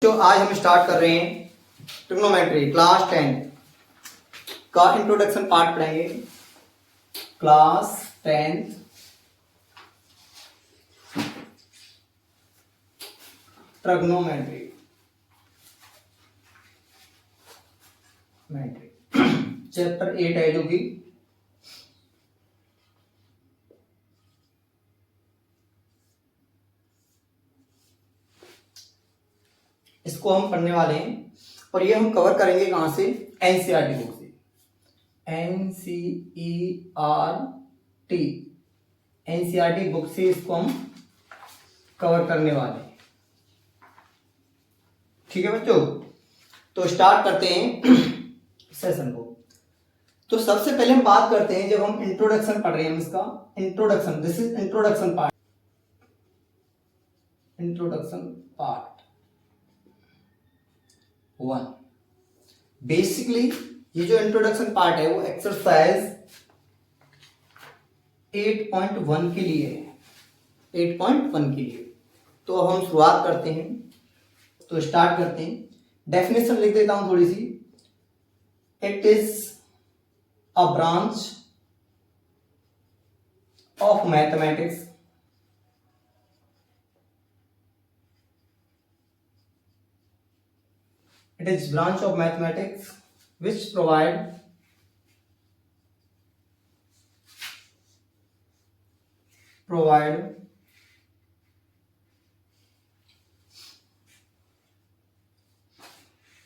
तो आज हम स्टार्ट कर रहे हैं ट्रिग्नोमेट्री क्लास 10 का इंट्रोडक्शन पार्ट पढ़ेंगे। क्लास 10 ट्रिग्नोमेट्री चैप्टर 8 है जो कि इसको हम पढ़ने वाले हैं और ये हम कवर करेंगे कहां से, एनसीईआरटी बुक से। एनसीईआरटी बुक से इसको हम कवर करने वाले हैं। ठीक है बच्चों, तो स्टार्ट करते हैं सेशन को। तो सबसे पहले हम बात करते हैं, जब हम इंट्रोडक्शन पढ़ रहे हैं, हम इसका introduction, this is introduction part. Introduction part 1। Basically ये जो इंट्रोडक्शन पार्ट है वो एक्सरसाइज 8.1 के लिए है, 8.1 के लिए। तो अब हम शुरुआत करते हैं, तो स्टार्ट करते हैं। डेफिनेशन लिख देता हूं थोड़ी सी। It is a branch of mathematics It is branch of mathematics which provide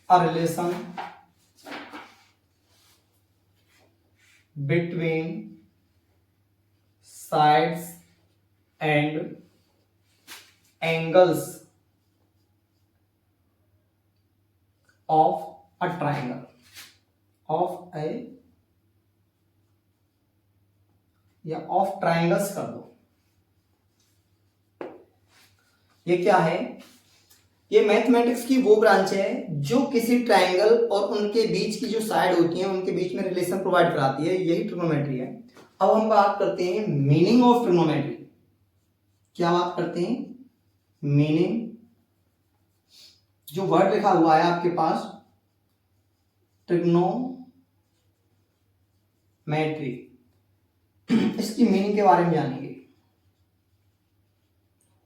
a relation between sides and angles of a triangle, of a या ऑफ ट्राइंगल्स कर दो। ये क्या है? ये मैथमेटिक्स की वो ब्रांच है जो किसी ट्राइंगल और उनके बीच की जो साइड होती है उनके बीच में रिलेशन प्रोवाइड कराती है। यही ट्रिग्नोमेट्री है। अब हम बात करते हैं मीनिंग ऑफ ट्रिग्नोमेट्री। क्या बात करते हैं? मीनिंग। जो वर्ड लिखा हुआ है आपके पास ट्रिग्नोमेट्री, इसकी मीनिंग के बारे में जानेंगे।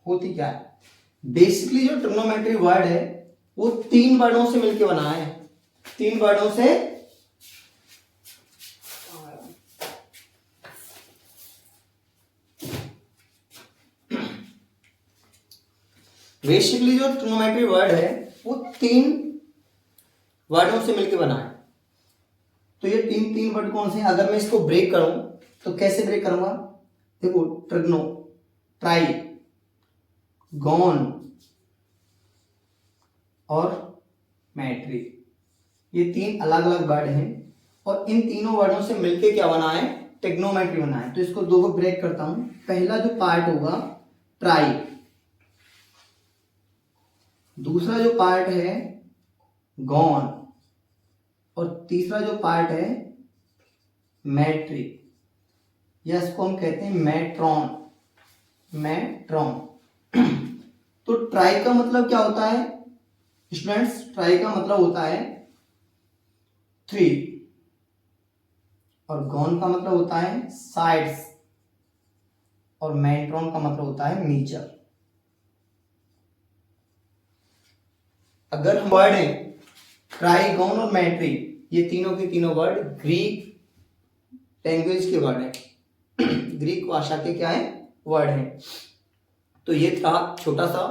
होती क्या है? बेसिकली जो ट्रिग्नोमेट्री वर्ड है वो 3 वर्डों से मिलकर बना है। 3 वर्डों से बेसिकली जो ट्रिग्नोमेट्री वर्ड है वो 3 वर्डों से मिलकर बना है। तो ये 3 वर्ड कौन से हैं? अगर मैं इसको ब्रेक करूं तो कैसे ब्रेक करूंगा? देखो, ट्रिग्नो, ट्राई, गॉन और मैट्री, ये 3 अलग अलग वर्ड हैं और इन तीनों वर्डों से मिलके क्या बना है? ट्रिग्नोमेट्री बना है। तो इसको 2 को ब्रेक करता हूं। पहला जो पार्ट होगा ट्राई, दूसरा जो पार्ट है गॉन और तीसरा जो पार्ट है मैट्री, या इसको हम कहते हैं मैट्रॉन। तो ट्राई का मतलब क्या होता है स्टूडेंट्स? ट्राई का मतलब होता है 3 और गॉन का मतलब होता है साइड्स और मैट्रॉन का मतलब होता है नेचर। अगर हम वर्ड है ट्राई, गॉन और मैट्री, ये तीनों के तीनों वर्ड ग्रीक लैंग्वेज के वर्ड है, ग्रीक भाषा के क्या है? वर्ड है। तो ये था छोटा सा,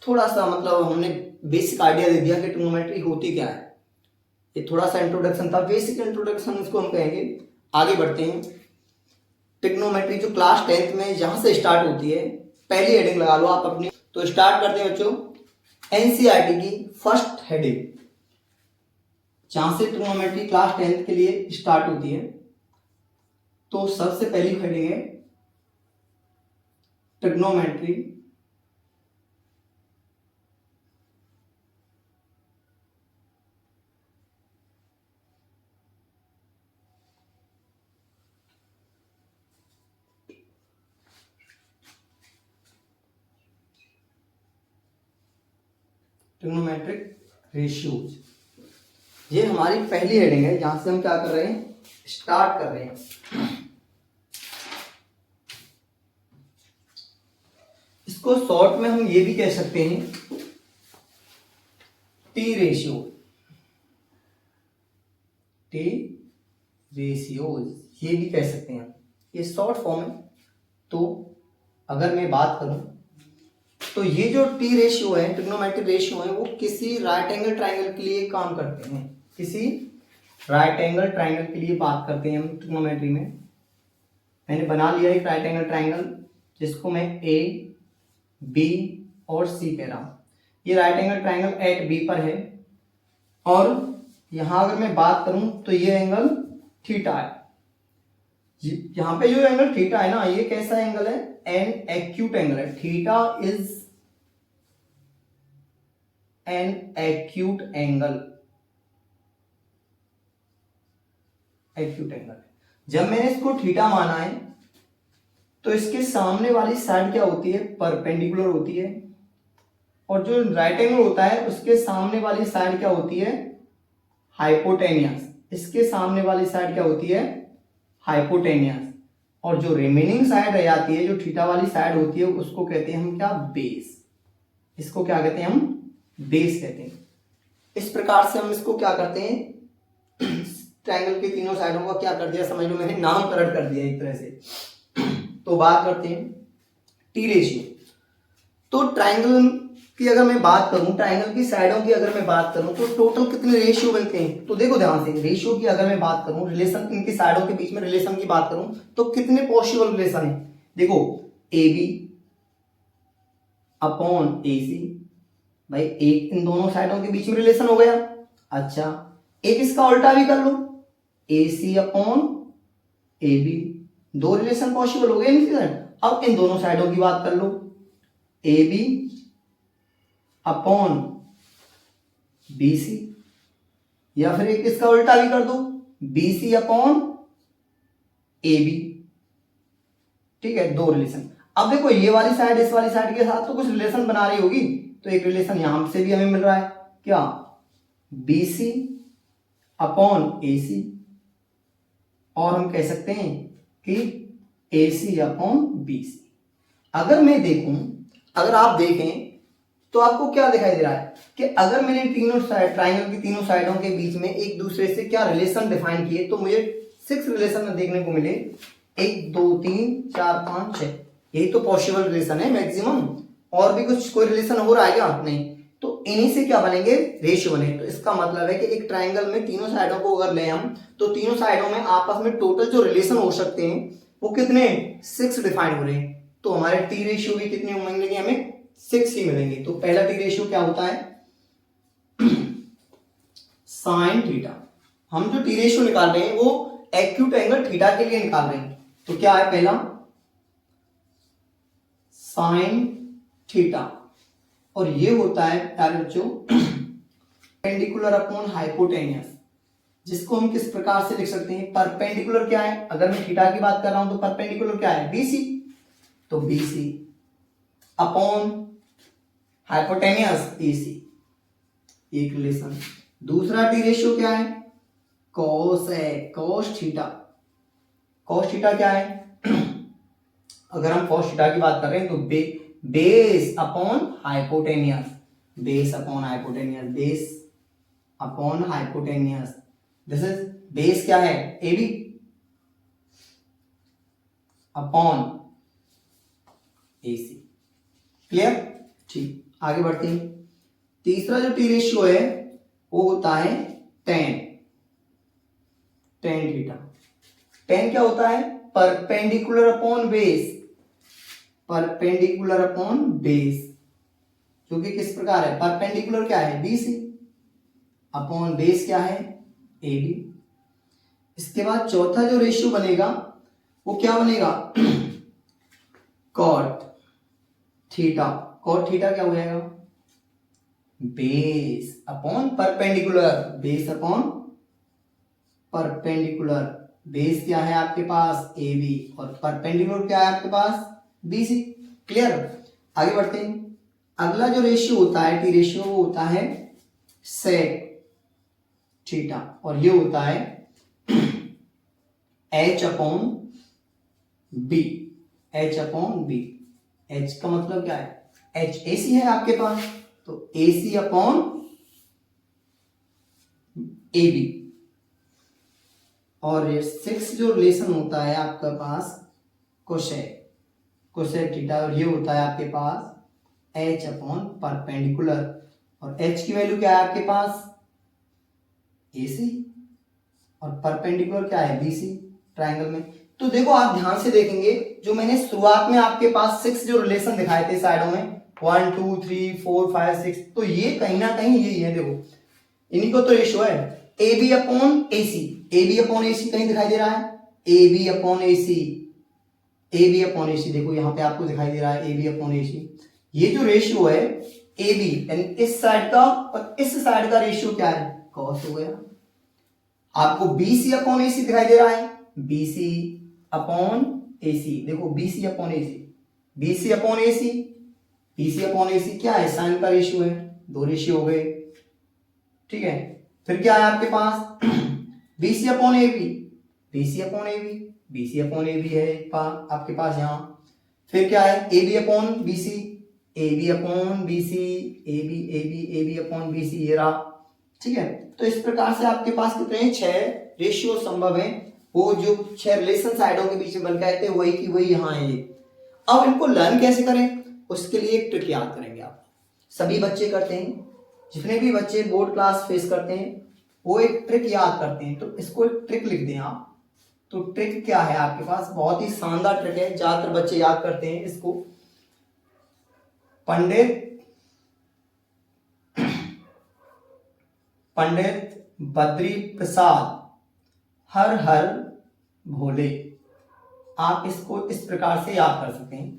थोड़ा सा मतलब हमने बेसिक आइडिया दे दिया कि ट्रिग्नोमेट्री होती क्या है। ये थोड़ा सा इंट्रोडक्शन था, बेसिक इंट्रोडक्शन इसको हम कहेंगे। आगे बढ़ते हैं। ट्रिग्नोमेट्री जो क्लास 10th में जहां से स्टार्ट होती है, पहली हेडिंग लगा लो आप अपनी। तो स्टार्ट करते हैं बच्चों एनसीईआरटी की फर्स्ट हेडिंग, जहां से ट्रिग्नोमेट्री क्लास 10th के लिए स्टार्ट होती है। तो सबसे पहली हेडिंग है ट्रिग्नोमेट्री ट्रिग्नोमेट्रिक रेशियोज। ये हमारी पहली हेडिंग है जहां से हम क्या कर रहे हैं, स्टार्ट कर रहे हैं। इसको शॉर्ट में हम ये भी कह सकते हैं टी रेशियो, टी रेशियोज ये भी कह सकते हैं, ये शॉर्ट फॉर्म है। तो अगर मैं बात करूं तो ये जो टी रेशियो है, ट्रिग्नोमेट्रिक रेशियो है, वो किसी राइट एंगल ट्राइंगल के लिए काम करते हैं, किसी राइट एंगल ट्राइंगल के लिए बात करते हैं हम ट्रिग्नोमेट्री में। मैंने बना लिया एक राइट एंगल ट्राइंगल जिसको मैं ए बी और सी कह रहा हूं। ये right angle triangle at B पर है और यहां अगर मैं बात करूं तो ये एंगल थीटा है। यहां पे जो एंगल थीटा है ना, ये कैसा एंगल है, एन एक्यूट एंगल है। Theta is an acute angle, acute angle. जब मैंने इसको थीटा माना है तो इसके सामने वाली साइड क्या होती है, परपेंडिकुलर होती है, और जो राइट एंगल होता है उसके सामने वाली साइड क्या होती है, हाइपोटेनियस। इसके सामने वाली साइड क्या होती है, हाइपोटेनियस। और जो रिमेनिंग साइड रह जाती है, जो थीटा वाली साइड होती है, उसको कहते हैं हम क्या, बेस। इसको क्या कहते हैं हम, बेस कहते हैं। इस प्रकार से हम इसको क्या करते हैं, ट्रायंगल के तीनों साइडों का क्या कर दिया, समझ लो मैंने नामकरण कर दिया एक तरह से। तो बात करते हैं टी रेशियो। तो ट्रायंगल की अगर मैं बात करूं, ट्रायंगल की साइडों की अगर मैं बात करूं तो टोटल कितने रेशियो बनते हैं, तो देखो ध्यान से, रेशियो की अगर मैं बात करूं, रिलेशन, इनकी साइडों के बीच में रिलेशन की बात करूं तो कितने पॉसिबल रिलेशन है। देखो ए बी अपॉन ए सी, भाई एक इन दोनों साइडों के बीच में रिलेशन हो गया। अच्छा, एक इसका उल्टा भी कर लो, ए सी अपॉन ए बी, दो रिलेशन पॉसिबल हो गए इनकी साइड। अब इन दोनों साइडों की बात कर लो, A B upon B C, या फिर एक इसका उल्टा भी कर दो, B C upon A B. ठीक है, दो रिलेशन। अब देखो ये वाली साइड इस वाली साइड के साथ तो कुछ रिलेशन बना रही होगी, तो एक रिलेशन यहां से भी हमें मिल रहा है, क्या, बी सी अपॉन ए सी, और हम कह सकते हैं कि ए सी अपॉन बी सी। अगर मैं देखूं, अगर आप देखें तो आपको क्या दिखाई दे रहा है कि अगर मैंने तीनों साइड, ट्राइंगल की तीनों साइडों के बीच में एक दूसरे से क्या रिलेशन डिफाइन किए, तो मुझे 6 रिलेशन देखने को मिले, 1 2 3 4 5 6। यही तो पॉसिबल रिलेशन है मैक्सिमम, और भी कुछ कोई रिलेशन हो रहा है क्या, नहीं। तो इन्हीं से क्या बनेंगे, रेशियो बने। तो इसका मतलब है कि एक ट्राइंगल में तीनों साइडों को अगर ले हम, तो तीनों साइडों में आपस में टोटल जो रिलेशन हो सकते हैं वो कितने, 6 डिफाइन हो रहे हैं। तो हमारे टी रेशियो भी कितने मिलेंगे, हमें 6 ही मिलेंगे। तो पहला टी रेशियो क्या होता है, साइन थीटा। हम जो टी रेशियो निकाल रहे हैं वो एक्यूट एंगल थीटा के लिए निकाल रहे हैं। तो क्या है पहला, साइन थीटा, और ये होता है प्यारे बच्चों परपेंडिकुलर अपॉन हाइपोटेनियस, जिसको हम किस प्रकार से लिख सकते हैं, परपेंडिकुलर क्या है, अगर मैं थीटा की बात कर रहा हूं तो परपेंडिकुलर क्या है, बीसी। तो बीसी अपॉन हाइपोटेनियस एसी, एक रिलेशन। दूसरा टी रेशियो क्या है, कॉस है, कॉस थीटा। कॉस थीटा क्या है अगर हम कॉस थीटा की बात कर रहे हैं तो base upon hypotenuse, base upon hypotenuse, base upon hypotenuse. This is base क्या है, A B upon A C. Clear, ठीक, आगे बढ़ते हैं। तीसरा जो टी रेशियो है वो होता है टेन, टेन थीटा। टेन क्या होता है, perpendicular upon base, perpendicular upon base, जो कि किस प्रकार है, परपेंडिकुलर क्या है, बी सी, अपॉन बेस क्या है, ए बी। इसके बाद चौथा जो रेशियो बनेगा वो क्या बनेगा, कॉट थीटा। कॉट थीटा क्या हो जाएगा, base upon perpendicular, base upon perpendicular. Base क्या है आपके पास, ए बी, और परपेंडिकुलर क्या है आपके पास, बी सी। क्लियर, आगे बढ़ते हैं। अगला जो रेशियो होता है टी रेशियो वो होता है सेक थीटा और ये होता है H upon B. H upon B, H का मतलब क्या है, एच ए सी है आपके पास, तो ए सी अपॉन ए बी। और ये 6 जो रिलेशन होता है आपके पास कोसेक, कोसेक थीटा, और ये होता है आपके पास एच अपॉन परपेंडिकुलर। और एच की वैल्यू क्या है आपके पास, ए सी, और परपेंडिकुलर क्या है, बी सी ट्राइंगल में। तो देखो आप ध्यान से देखेंगे, जो मैंने शुरुआत में आपके पास 6 जो रिलेशन दिखाए थे साइडों में 1 2 3 4 5 6, तो ये कहीं ना कहीं यही है। देखो इन्हीं को तो रेशियो है A B upon A C. A B upon A C कहीं दिखाई दे रहा है, A B upon A C, A B upon A C, देखो यहाँ पे आपको दिखाई दे रहा है ए बी अपॉन ए सी। ये जो रेशियो है ए बी यानी इस साइड का और इस साइड का रेशियो क्या है, कॉस हो गया। आपको बी सी अपॉन ए सी दिखाई दे रहा है, B C upon A C, देखो B C upon A C, B C upon A C, B C upon A सी क्या है, साइन का रेशियो है, दो रेशियो हो गए, ठीक है। फिर क्या है आपके पास B C upon A B, B C upon A B, B C upon A B है आपके पास यहाँ। फिर क्या है A B upon B C, A B upon B C, A B A B A B upon B C, ये रहा, ठीक है। तो इस प्रकार से आपके पास कितने हैं, 6 रेशियो संभव है। वो जो 6 रिलेशन साइडों के बीच में बन के आए थे वही की वही यहाँ है ये। अब इनको लर्न कैसे करें, उसके लिए एक ट्रिक याद करेंगे आप। सभी बच्चे करते हैं, जितने भी बच्चे बोर्ड क्लास फेस करते हैं वो एक ट्रिक याद करते हैं, तो इसको एक ट्रिक लिख दें आप। तो ट्रिक क्या है आपके पास, बहुत ही शानदार ट्रिक है, ज्यादातर बच्चे याद करते हैं इसको। पंडित बद्री प्रसाद हर हर भोले, आप इसको इस प्रकार से याद कर सकते हैं,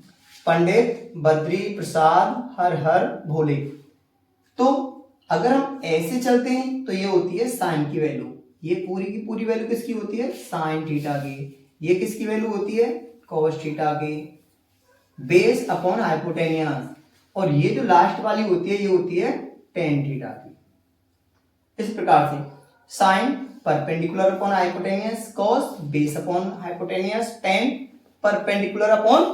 पंडित बद्री प्रसाद हर हर भोले। तो अगर हम ऐसे चलते हैं तो ये होती है साइन की वैल्यू, ये पूरी की पूरी वैल्यू किसकी होती है, साइन थीटा की। ये किसकी वैल्यू होती है, कॉस थीटा की, बेस अपॉन हाइपोटेनियस। और ये जो लास्ट वाली होती है ये होती है टेन थीटा की। इस प्रकार से sine perpendicular upon hypotenuse, cos base upon hypotenuse, tan perpendicular upon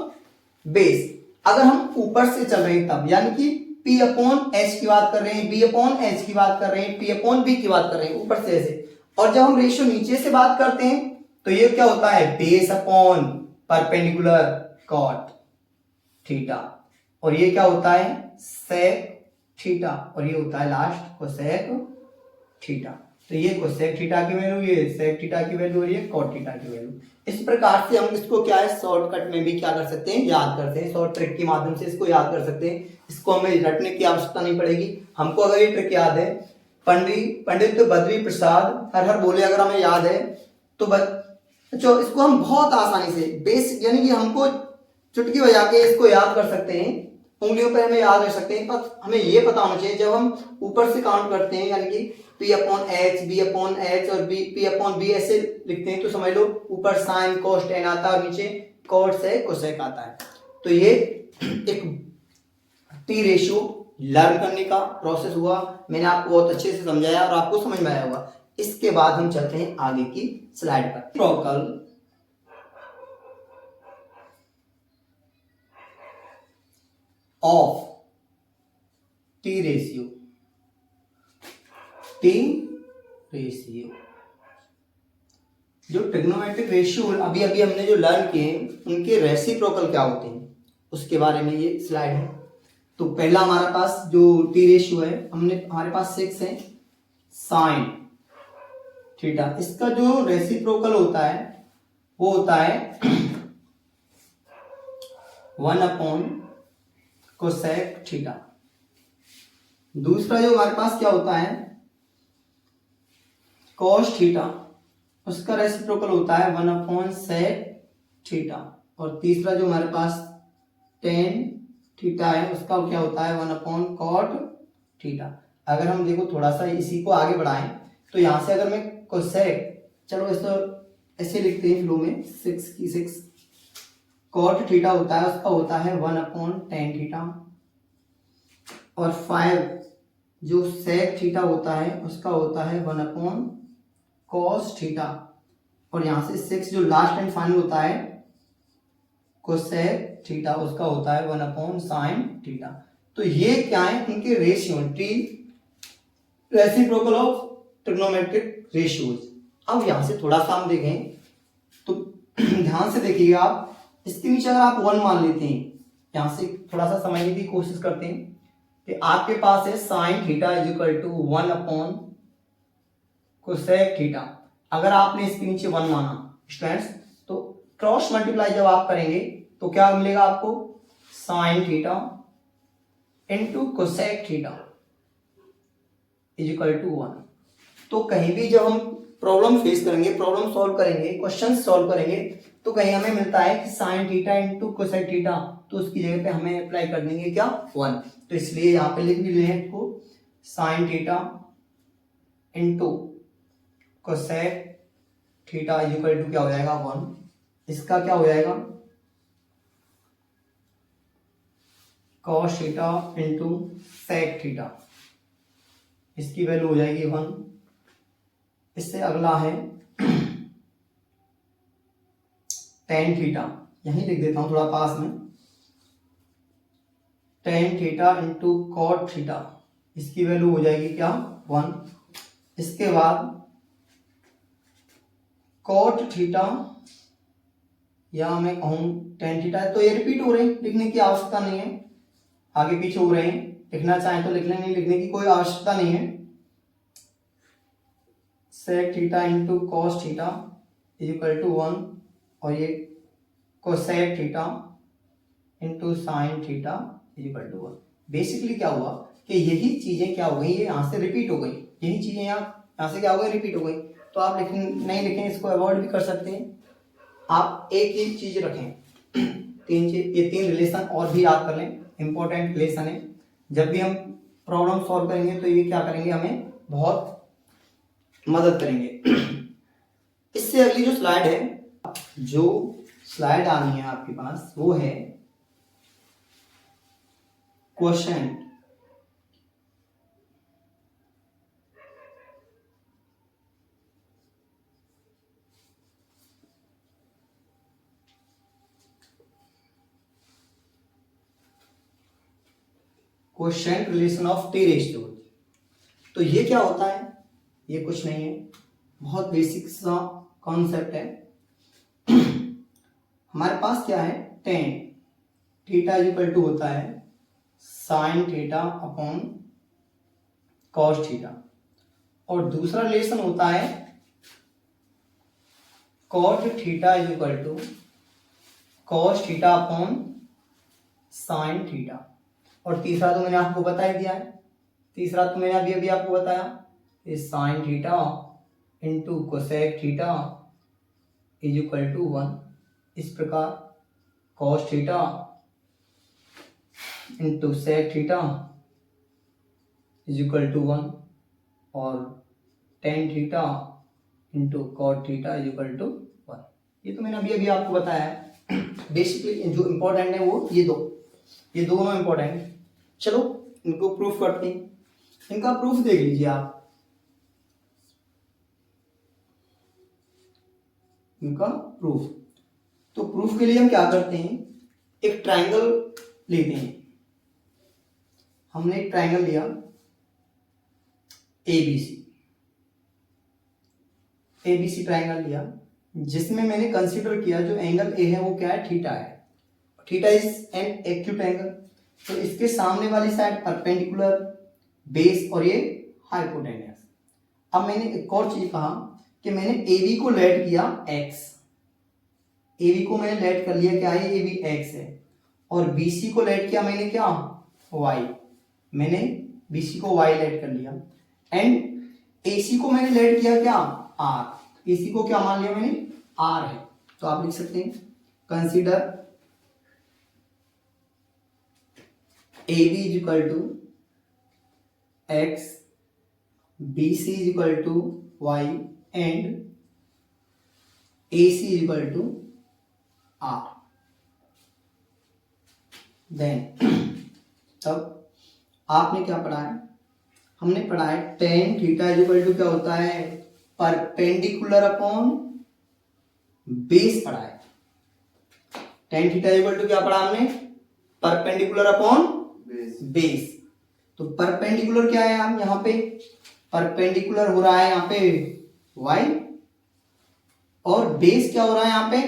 base. अगर हम ऊपर से चल रहे हैं तब, यानी कि P अपॉन एच की बात कर रहे हैं, B अपॉन एच की बात कर रहे हैं, P अपॉन बी की बात कर रहे हैं, ऊपर से ऐसे। और जब हम रेशियो नीचे से बात करते हैं तो ये क्या होता है, base upon perpendicular cot theta, और ये क्या होता है सेक थीटा, और ये होता है लास्ट कोसेक थीटा। तो ये कोसेक थीटा की वैल्यू, ये सेक थीटा की वैल्यू और ये कॉट थीटा की वैल्यू। इस प्रकार से हम इसको क्या है शॉर्टकट में भी क्या कर सकते हैं, याद करते हैं, शॉर्ट ट्रिक के माध्यम से इसको याद कर सकते हैं। इसको हमें रटने की आवश्यकता नहीं पड़ेगी। हमको अगर ये ट्रिक याद है, पंडित बद्री प्रसाद हर हर बोले, अगर हमें याद है तो इसको हम बहुत आसानी से बेस यानी कि हमको चुटकी बजा के इसको याद कर सकते हैं, उंगलियों पे हमें याद रख सकते हैं। पर हमें ये पता होना चाहिए जब हम ऊपर से काउंट करते हैं, यानी कि P upon H, B upon H और P अपॉन बी ऐसे लिखते हैं, तो समझ लो ऊपर साइन कोस टेन आता है और नीचे कॉट से कोसेक आता है। तो ये एक टी रेशियो लर्न करने का प्रोसेस हुआ, मैंने आपको बहुत अच्छे से समझाया और आपको समझ में आया होगा। इसके बाद हम चलते हैं आगे की स्लाइड पर। Reciprocal of T ratio, T ratio, जो ट्रिग्नोमेट्रिक रेशियो अभी अभी हमने जो लर्न किए उनके रेसिप्रोकल क्या होते हैं उसके बारे में ये स्लाइड है। तो पहला हमारे पास जो टी रेशियो है, हमारे पास 6 है साइन थीटा, इसका जो रेसिप्रोकल होता है वो होता है 1 अपॉन कोसेक थीटा। दूसरा जो हमारे पास क्या होता है कॉस थीटा, उसका रेसिप्रोकल होता है 1 अपॉन सेक थीटा। और तीसरा जो हमारे पास टेन थीटा है उसका क्या होता है 1 अपॉन कॉट थीटा। अगर हम देखो थोड़ा सा इसी को आगे बढ़ाएं तो यहां से अगर मैं कोसेक, चलो इसको ऐसे लिखते हैं फ्लो में, 6 की 6 कॉट थीटा होता है, उसका होता है 1 अपॉन टेन थीटा। और 5 जो sec थीटा होता है उसका होता है 1 अपॉन cos थीटा, और यहाँ से 6 जो लास्ट एंड फाइनल होता है cosec थीटा उसका होता है 1 अपॉन sin थीटा। तो ये क्या है, इनके ratio, reciprocal of trigonometric ratios. अब यहां से थोड़ा सा हम देखें तो ध्यान से देखिएगा आप, इसके नीचे अगर आप 1 मान लेते हैं, यहां से थोड़ा सा समझने की कोशिश करते हैं कि आपके पास है sine theta is equal to 1 upon cosec theta. अगर आपने इसके नीचे 1 माना स्टूडेंट्स, तो क्रॉस मल्टीप्लाई जब आप करेंगे तो क्या मिलेगा आपको, sine theta into cosec theta is equal to 1। तो कहीं भी जब हम प्रॉब्लम फेस करेंगे, प्रॉब्लम सॉल्व करेंगे, क्वेश्चन सॉल्व करेंगे, तो कहीं हमें मिलता है कि sine theta into cosec theta, तो उसकी जगह पे हमें अप्लाई कर देंगे क्या, 1। तो इसलिए यहाँ पे लिख भी लें इसको, sine theta into cosec theta is equal to क्या हो जाएगा 1। इसका क्या हो जाएगा, cos theta into sec theta, इसकी वैल्यू हो जाएगी 1। इससे अगला है टेन थीटा, यहीं लिख देता हूं थोड़ा पास में, tan theta into cot theta, इसकी वैल्यू हो जाएगी क्या, 1। इसके बाद कॉट थीटा, या मैं कहूं टेन थीटा, तो ये रिपीट हो रहे हैं, लिखने की आवश्यकता नहीं है, आगे पीछे हो रहे हैं, लिखना चाहें तो लिख लें, नहीं लिखने की कोई आवश्यकता नहीं है। Sec theta into cos theta is equal to 1, और ये cosec theta into sine theta is equal to 1। Basically क्या हुआ कि यही चीजें क्या हो गई, ये यहाँ से रिपीट हो गई, यही चीजें यहाँ से क्या हो गई, रिपीट हो गई। तो आप नहीं लिखें, इसको अवॉइड भी कर सकते हैं, आप एक ही चीज रखें, ये 3 रिलेशन और भी याद कर लें, इंपॉर्टेंट रिलेशन है। जब भी हम प्रॉब्लम सॉल्व करेंगे तो ये क्या करेंगे, हमें बहुत मदद करेंगे। इससे अगली जो स्लाइड है, जो स्लाइड आनी है आपके पास, वो है question. Question relation of T ratio. तो ये क्या होता है, ये कुछ नहीं है, बहुत बेसिक सा कॉन्सेप्ट है। हमारे पास क्या है, tan theta is equal to होता है sine theta upon cos theta, और दूसरा रिलेशन होता है cot theta is equal to cos theta upon sine theta, और तीसरा तो मैंने आपको बता ही दिया है, तीसरा तो मैंने अभी आपको बताया, sine theta into cosec theta is equal to 1। इस प्रकार cos theta into sec theta is equal to 1, और tan theta into cot theta is equal to 1। ये तो मैंने अभी आपको बताया है। बेसिकली जो इंपॉर्टेंट है वो ये दोनों इंपॉर्टेंट। चलो इनको प्रूफ करते हैं, इनका प्रूफ देख लीजिए आप, इनका प्रूफ। तो प्रूफ के लिए हम क्या करते हैं, एक ट्रायंगल लेते हैं। हमने एक ट्रायंगल लिया एबीसी ट्रायंगल लिया, जिसमें मैंने कंसीडर किया जो एंगल ए है वो क्या है, थीटा है। Theta is an acute angle, तो इसके सामने वाली साइड परपेंडिकुलर, बेस और ये हाइपोटेन्यूस। अब मैंने एक और चीज कहा कि मैंने AB को लेट किया x, AB को मैंने लेट कर लिया क्या है, ये भी x है, और BC को लेट किया मैंने क्या, y, मैंने BC को y लेट कर लिया, एंड AC को मैंने लेट किया क्या, r, AC को क्या मान लिया मैंने, r है। तो आप लिख सकते हैं consider AB is equal to x, BC is equal to y and AC is equal to r। Then तब आपने क्या पढ़ा है, हमने पढ़ा है tan theta is equal to क्या होता है, परपेंडिकुलर अपॉन बेस पढ़ा है। Tan theta is equal to क्या पढ़ा हमने, परपेंडिकुलर अपॉन बेस। तो परपेंडिकुलर क्या है, हम यहाँ पे परपेंडिकुलर हो रहा है यहाँ पे y, और बेस क्या हो रहा है यहाँ पे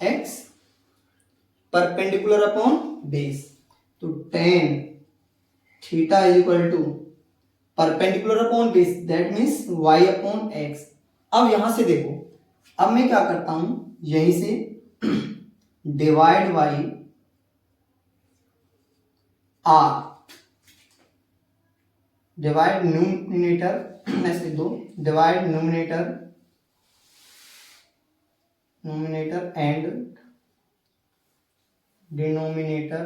x, परपेंडिकुलर अपॉन बेस। तो tan theta is equal to perpendicular upon base, that means y upon x। अब यहां से देखो, अब मैं क्या करता हूं, यहीं से divide by r, divide numerator ऐसे दो, divide numerator and denominator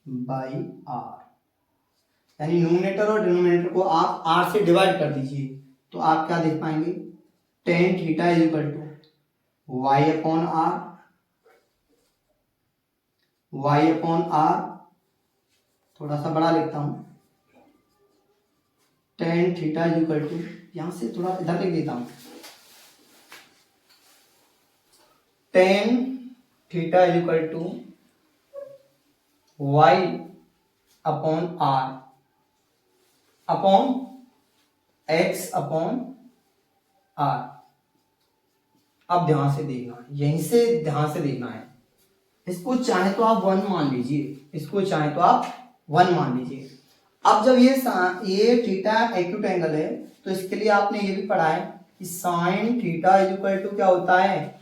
by r, यानी न्यूमिनेटर और डिनोमिनेटर को आप r से डिवाइड कर दीजिए। तो आप क्या देख पाएंगे, tan theta is equal to Y upon R, थोड़ा सा बड़ा लिखता हूं, tan theta is equal to, यहां से थोड़ा इधर लिख देता हूं, tan theta is equal to Y upon R upon X upon R. अब ध्यान से देखना, यहीं से ध्यान से देखना है, इसको चाहे तो आप 1 मान लीजिए, इसको चाहे तो आप 1 मान लीजिए। अब जब ये थीटा एक्यूट एंगल है, तो इसके लिए आपने ये भी पढ़ा है कि sine theta is equal to क्या होता है,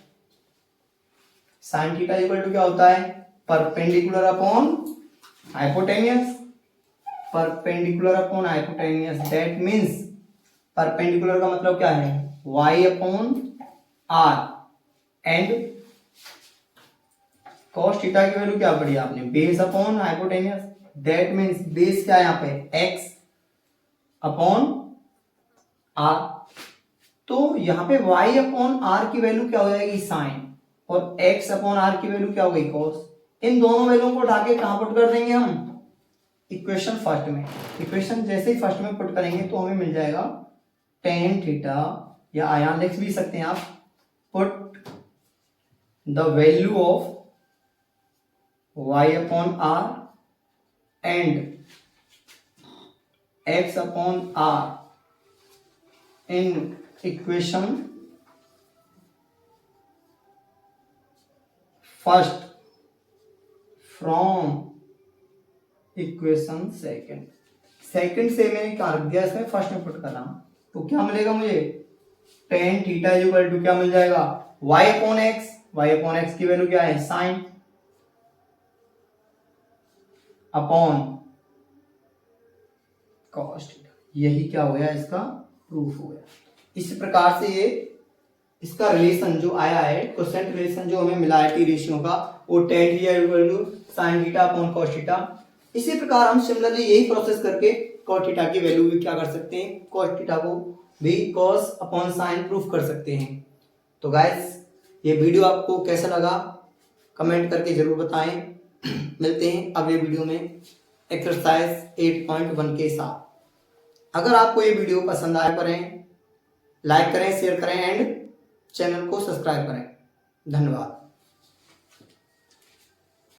sine theta is equal to क्या होता है, perpendicular upon hypotenuse, perpendicular upon hypotenuse, that means perpendicular का मतलब क्या है, y upon R and cos theta की वैल्यू क्या पढ़ी आपने, base upon hypotenuse, that means base क्या है यहाँ पे x अपॉन आर। तो यहाँ पे y अपॉन आर की वैल्यू क्या हो जाएगी साइन, और x अपॉन आर की वैल्यू क्या हो गई cos। इन दोनों वैल्यू को उठा के कहां पुट कर देंगे हम, इक्वेशन फर्स्ट में। इक्वेशन जैसे ही फर्स्ट में पुट करेंगे तो हमें मिल जाएगा टेन थीटा, या आयाम लिख भी सकते हैं आप, put the value of y upon R and x upon R in equation first from equation second. Second से मैंने क्या रख दिया, इसमें फर्स्ट में पुट करना, तो क्या मिलेगा मुझे, tan theta is equal to क्या मिल जाएगा, y upon X, y upon X की वैल्यू क्या है साइन अपॉन कॉस थीटा। यही क्या हो गया, इसका प्रूफ हो गया। इस प्रकार से ये इसका रिलेशन जो आया है, क्वेश्चन रिलेशन जो हमें मिला है टी रेशियो का, वो tan theta equal to sine theta upon cos theta. इसी प्रकार हम सिमिलरली यही प्रोसेस करके कॉस थीटा की वैल्यू भी क्या कर सकते हैं, कॉस थीटा को भी कॉस अपॉन साइन प्रूफ कर सकते हैं। तो गाइस ये वीडियो आपको कैसा लगा कमेंट करके जरूर बताएं। मिलते हैं अगले वीडियो में एक्सरसाइज 8.1 के साथ। अगर आपको ये वीडियो पसंद आए करें, लाइक करें, शेयर करें एंड चैनल को सब्सक्राइब करें। धन्यवाद।